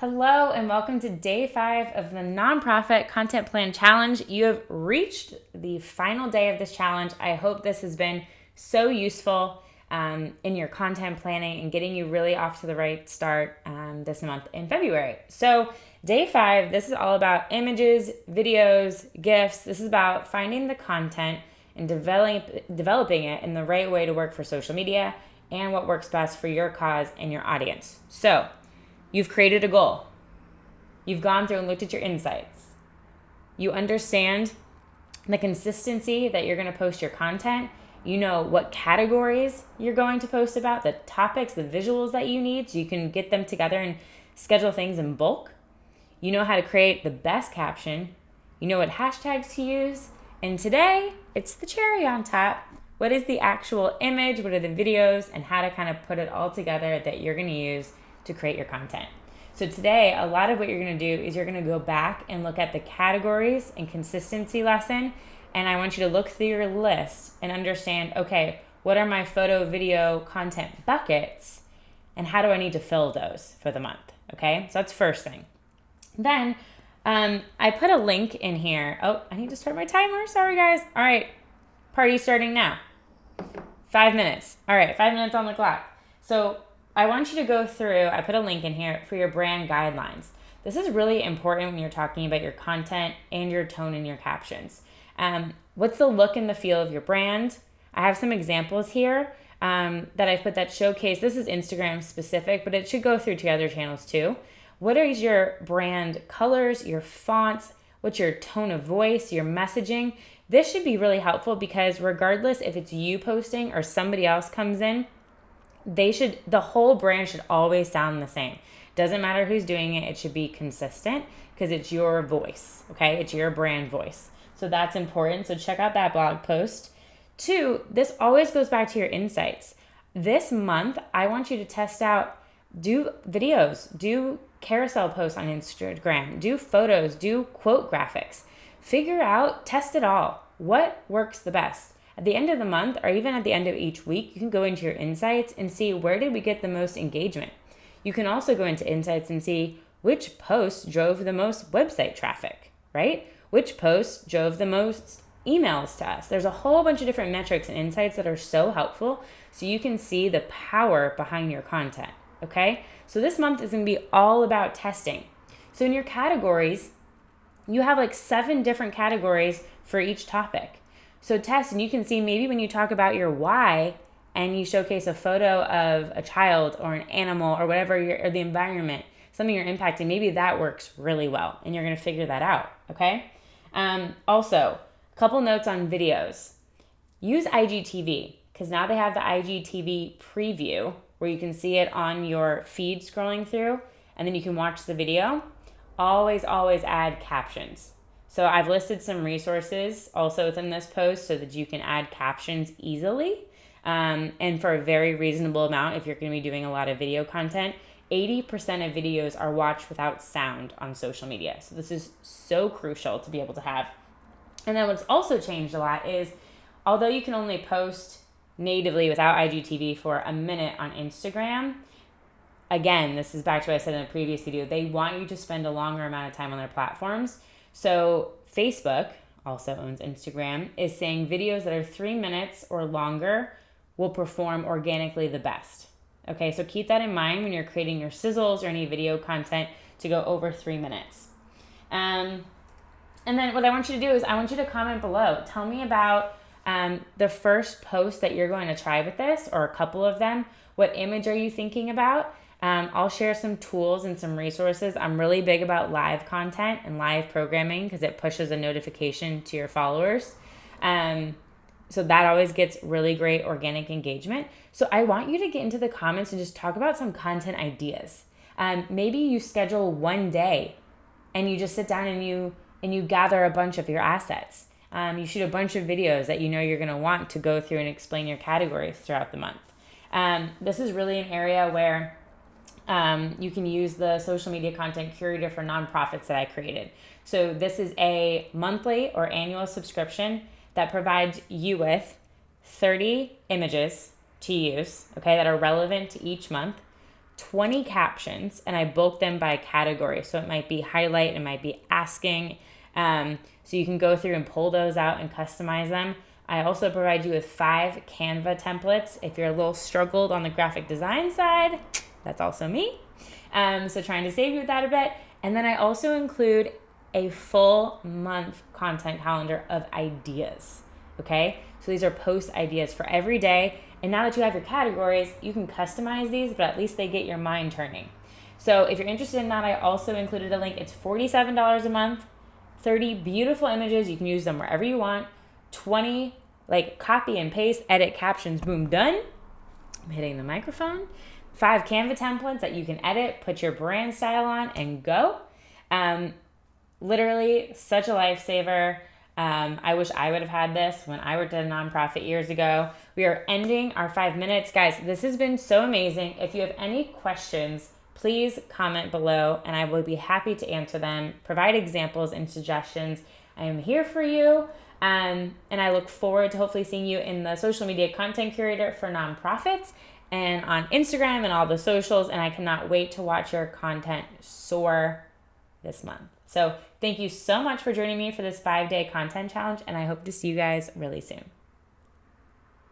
Hello and welcome to day 5 of the Nonprofit Content Plan Challenge. You have reached the final day of this challenge. I hope this has been so useful in your content planning and getting you really off to the right start this month in February. So day 5, this is all about images, videos, GIFs. This is about finding the content and developing it in the right way to work for social media and what works best for your cause and your audience. So you've created a goal. You've gone through and looked at your insights. You understand the consistency that you're going to post your content. You know what categories you're going to post about, the topics, the visuals that you need so you can get them together and schedule things in bulk. You know how to create the best caption. You know what hashtags to use. And today, it's the cherry on top. What is the actual image? What are the videos? And how to kind of put it all together that you're going to use to create your content. So today, a lot of what you're going to do is you're going to go back and look at the categories and consistency lesson. And I want you to look through your list and understand, okay, what are my photo, video, content buckets? And how do I need to fill those for the month? Okay, so that's first thing. Then I put a link in here. Oh, I need to start my timer. Sorry, guys. All right, party starting now. 5 minutes. All right, 5 minutes on the clock. So I want you to go through, I put a link in here for your brand guidelines. This is really important when you're talking about your content and your tone in your captions. What's the look and the feel of your brand? I have some examples here that I put that showcase. This is Instagram specific, but it should go through to other channels too. What are your brand colors, your fonts? What's your tone of voice, your messaging? This should be really helpful because regardless if it's you posting or somebody else comes in, the whole brand should always sound the same. Doesn't matter who's doing it, it should be consistent because it's your voice, okay? It's your brand voice. So that's important. So check out that blog post. 2, this always goes back to your insights. This month, I want you to test out, do videos, do carousel posts on Instagram, do photos, do quote graphics. Figure out, test it all. What works the best? At the end of the month, or even at the end of each week, you can go into your insights and see where did we get the most engagement. You can also go into insights and see which posts drove the most website traffic, right? Which posts drove the most emails to us. There's a whole bunch of different metrics and insights that are so helpful so you can see the power behind your content, okay? So this month is going to be all about testing. So in your categories, you have like 7 different categories for each topic. So test, and you can see maybe when you talk about your why and you showcase a photo of a child or an animal or whatever, or the environment, something you're impacting, maybe that works really well and you're going to figure that out, okay? Also, a couple notes on videos. Use IGTV because now they have the IGTV preview where you can see it on your feed scrolling through and then you can watch the video. Always add captions. So I've listed some resources also within this post so that you can add captions easily and for a very reasonable amount if you're going to be doing a lot of video content. 80% of videos are watched without sound on social media. So this is so crucial to be able to have. And then what's also changed a lot is although you can only post natively without IGTV for a minute on Instagram, again, this is back to what I said in a previous video, they want you to spend a longer amount of time on their platforms. So Facebook, also owns Instagram, is saying videos that are 3 minutes or longer will perform organically the best. Okay, so keep that in mind when you're creating your sizzles or any video content to go over 3 minutes. And then what I want you to do is I want you to comment below. Tell me about the first post that you're going to try with this or a couple of them. What image are you thinking about? I'll share some tools and some resources. I'm really big about live content and live programming because it pushes a notification to your followers. So that always gets really great organic engagement. So I want you to get into the comments and just talk about some content ideas. Maybe you schedule one day and you just sit down and you gather a bunch of your assets. You shoot a bunch of videos that you know you're going to want to go through and explain your categories throughout the month. This is really an area where you can use the social media content curator for nonprofits that I created. So this is a monthly or annual subscription that provides you with 30 images to use, okay, that are relevant to each month, 20 captions, and I bulk them by category. So it might be highlight, it might be asking. So you can go through and pull those out and customize them. I also provide you with 5 Canva templates. If you're a little struggled on the graphic design side, that's also me. So trying to save you with that a bit. And then I also include a full month content calendar of ideas. Okay, so these are post ideas for every day. And now that you have your categories, you can customize these, but at least they get your mind turning. So if you're interested in that, I also included a link. It's $47 a month, 30 beautiful images. You can use them wherever you want. 20, like copy and paste, edit, captions, boom, done. I'm hitting the microphone. 5 Canva templates that you can edit, put your brand style on, and go. Literally such a lifesaver. I wish I would have had this when I worked at a nonprofit years ago. We are ending our 5 minutes. Guys, this has been so amazing. If you have any questions, please comment below and I will be happy to answer them, provide examples and suggestions. I am here for you. And I look forward to hopefully seeing you in the social media content curator for nonprofits and on Instagram and all the socials. And I cannot wait to watch your content soar this month. So thank you so much for joining me for this 5-day content challenge, and I hope to see you guys really soon.